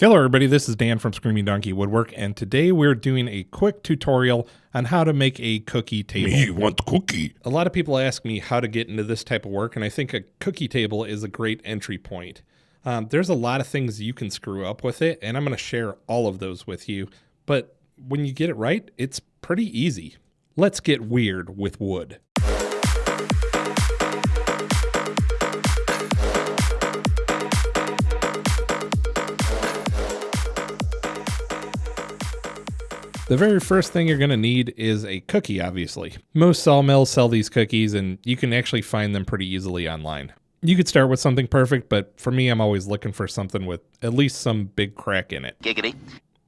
Hello everybody, this is Dan from Screaming Donkey Woodwork, and today we're doing a quick tutorial on how to make a cookie table. Me want cookie. A lot of people ask me how to get into this type of work, and I think a cookie table is a great entry point. There's a lot of things you can screw up with it, and I'm going to share all of those with you, but when you get it right, it's pretty easy. Let's get weird with wood. The very first thing you're going to need is a cookie, obviously. Most sawmills sell these cookies, and you can actually find them pretty easily online. You could start with something perfect, but for me, I'm always looking for something with at least some big crack in it. Giggity.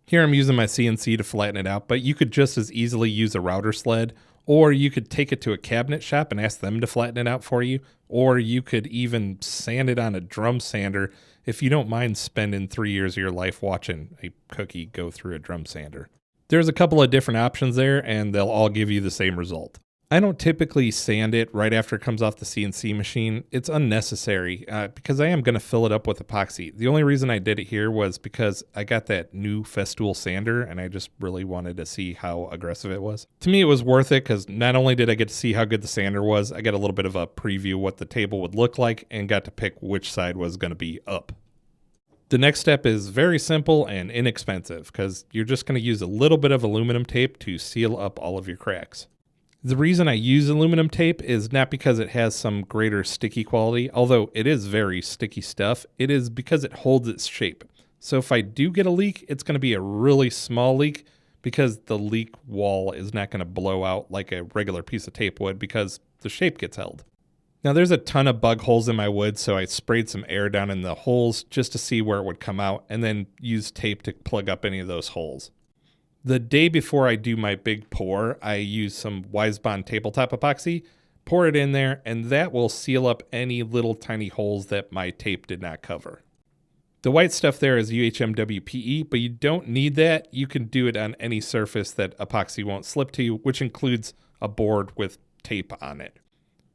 Here I'm using my CNC to flatten it out, but you could just as easily use a router sled, or you could take it to a cabinet shop and ask them to flatten it out for you, or you could even sand it on a drum sander if you don't mind spending 3 years of your life watching a cookie go through a drum sander. There's a couple of different options there, and they'll all give you the same result. I don't typically sand it right after it comes off the CNC machine. It's unnecessary because I am going to fill it up with epoxy. The only reason I did it here was because I got that new Festool sander, and I just really wanted to see how aggressive it was. To me, it was worth it because not only did I get to see how good the sander was, I got a little bit of a preview of what the table would look like and got to pick which side was going to be up. The next step is very simple and inexpensive because you're just going to use a little bit of aluminum tape to seal up all of your cracks. The reason I use aluminum tape is not because it has some greater sticky quality, although it is very sticky stuff. It is because it holds its shape. So if I do get a leak, it's going to be a really small leak because the leak wall is not going to blow out like a regular piece of tape would because the shape gets held. Now there's a ton of bug holes in my wood, so I sprayed some air down in the holes just to see where it would come out and then use tape to plug up any of those holes. The day before I do my big pour, I use some Wisebond tabletop epoxy, pour it in there, and that will seal up any little tiny holes that my tape did not cover. The white stuff there is UHMWPE, but you don't need that. You can do it on any surface that epoxy won't slip to, which includes a board with tape on it.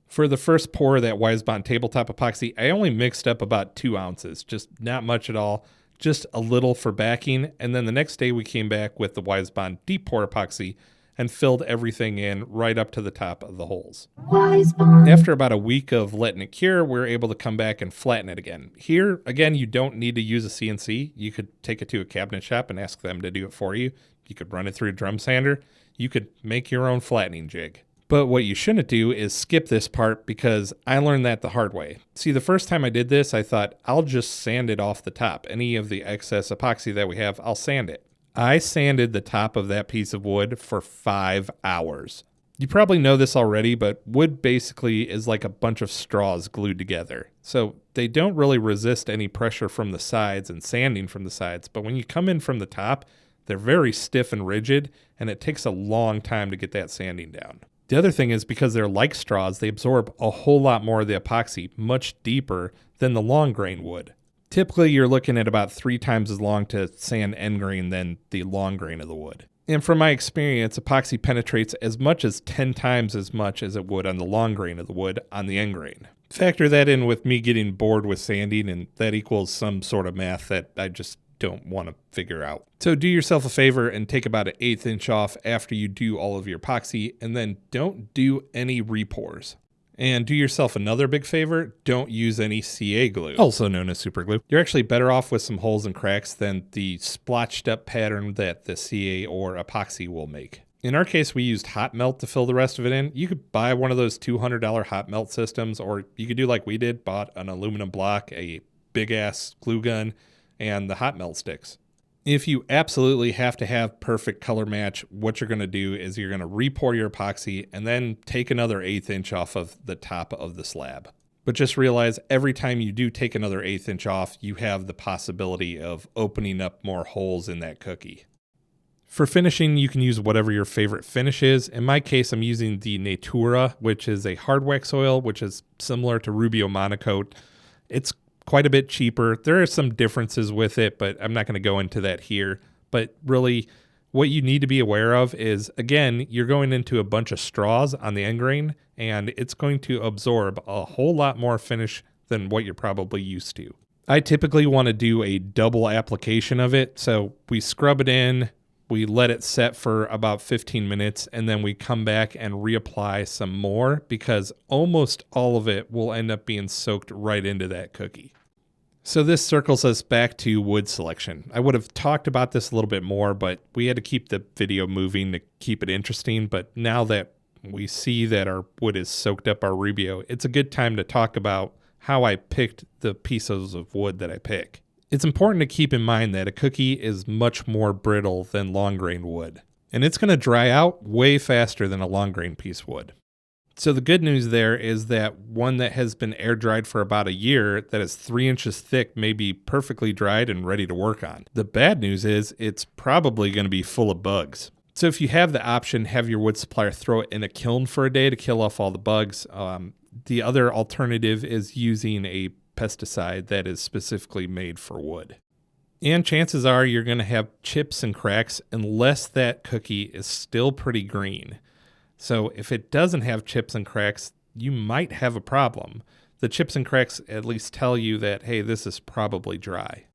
For the first pour of that Wisebond tabletop epoxy, I only mixed up about 2 ounces, just not much at all, just a little for backing. And then the next day we came back with the Wisebond deep pour epoxy and filled everything in right up to the top of the holes. Wisebond. After about a week of letting it cure, we were able to come back and flatten it again. Here, again, you don't need to use a CNC. You could take it to a cabinet shop and ask them to do it for you. You could run it through a drum sander. You could make your own flattening jig. But what you shouldn't do is skip this part because I learned that the hard way. See, the first time I did this, I thought I'll just sand it off the top. Any of the excess epoxy that we have, I'll sand it. I sanded the top of that piece of wood for 5 hours. You probably know this already, but wood basically is like a bunch of straws glued together. So they don't really resist any pressure from the sides and sanding from the sides. But when you come in from the top, they're very stiff and rigid, and it takes a long time to get that sanding down. The other thing is because they're like straws, they absorb a whole lot more of the epoxy, much deeper than the long grain would. Typically, you're looking at about 3 times as long to sand end grain than the long grain of the wood. And from my experience, epoxy penetrates as much as 10 times as much as it would on the long grain of the wood on the end grain. Factor that in with me getting bored with sanding, and that equals some sort of math that I just don't want to figure out. So do yourself a favor and take about an 1/8 inch off after you do all of your epoxy, and then don't do any repours. And do yourself another big favor, don't use any CA glue, also known as super glue. You're actually better off with some holes and cracks than the splotched up pattern that the CA or epoxy will make. In our case, we used hot melt to fill the rest of it in. You could buy one of those $200 hot melt systems, or you could do like we did, bought an aluminum block, a big ass glue gun, and the hot melt sticks. If you absolutely have to have perfect color match, what you're going to do is you're going to re-pour your epoxy and then take another 1/8 inch off of the top of the slab. But just realize every time you do take another 1/8 inch off, you have the possibility of opening up more holes in that cookie. For finishing, you can use whatever your favorite finish is. In my case, I'm using the Natura, which is a hard wax oil, which is similar to Rubio Monocoat. It's quite a bit cheaper. There are some differences with it, but I'm not going to go into that here. But really, what you need to be aware of is, again, you're going into a bunch of straws on the end grain, and it's going to absorb a whole lot more finish than what you're probably used to. I typically want to do a double application of it. So we scrub it in, we let it set for about 15 minutes, and then we come back and reapply some more because almost all of it will end up being soaked right into that cookie. So this circles us back to wood selection. I would have talked about this a little bit more, but we had to keep the video moving to keep it interesting. But now that we see that our wood is soaked up our Rubio, it's a good time to talk about how I picked the pieces of wood that I pick. It's important to keep in mind that a cookie is much more brittle than long grain wood, and it's going to dry out way faster than a long grain piece would. So the good news there is that one that has been air dried for about a year that is 3 inches thick may be perfectly dried and ready to work on. The bad news is it's probably going to be full of bugs. So if you have the option, have your wood supplier throw it in a kiln for a day to kill off all the bugs. The other alternative is using a pesticide that is specifically made for wood. And chances are you're going to have chips and cracks unless that cookie is still pretty green. So if it doesn't have chips and cracks, you might have a problem. The chips and cracks at least tell you that, hey, this is probably dry.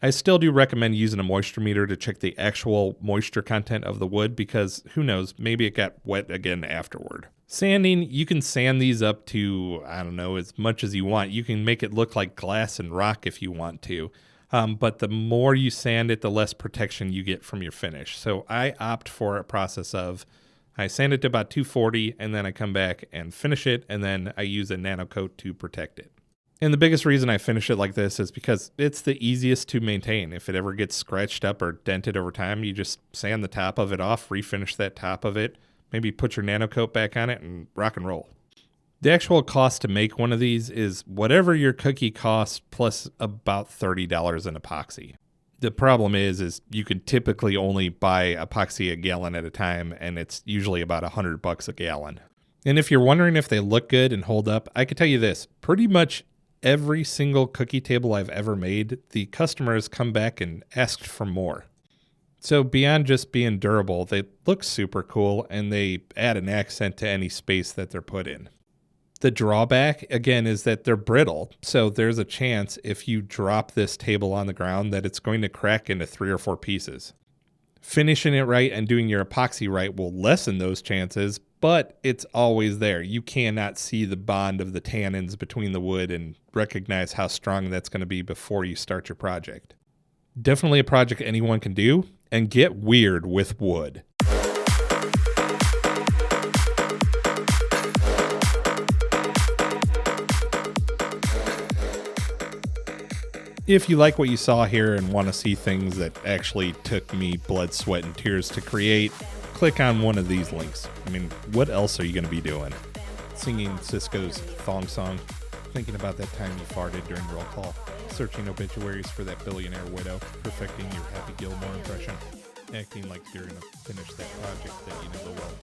I still do recommend using a moisture meter to check the actual moisture content of the wood because who knows, maybe it got wet again afterward. Sanding, you can sand these up to, I don't know, as much as you want. You can make it look like glass and rock if you want to. But the more you sand it, the less protection you get from your finish. So I opt for a process of I sand it to about 240 and then I come back and finish it and then I use a nano coat to protect it. And the biggest reason I finish it like this is because it's the easiest to maintain. If it ever gets scratched up or dented over time, you just sand the top of it off, refinish that top of it, maybe put your nano coat back on it and rock and roll. The actual cost to make one of these is whatever your cookie costs plus about $30 in epoxy. The problem is you can typically only buy epoxy a gallon at a time, and it's usually about $100 a gallon. And if you're wondering if they look good and hold up, I can tell you this, pretty much every single cookie table I've ever made, the customers come back and asked for more. So beyond just being durable, they look super cool and they add an accent to any space that they're put in. The drawback, again, is that they're brittle. So there's a chance if you drop this table on the ground that it's going to crack into 3 or 4 pieces. Finishing it right and doing your epoxy right will lessen those chances, but it's always there. You cannot see the bond of the tannins between the wood and recognize how strong that's going to be before you start your project. Definitely a project anyone can do, and get weird with wood. If you like what you saw here and want to see things that actually took me blood, sweat, and tears to create, click on one of these links. I mean, what else are you going to be doing? Singing Cisco's thong song, thinking about that time you farted during roll call, searching obituaries for that billionaire widow, perfecting your Happy Gilmore impression, acting like you're going to finish that project that you never will.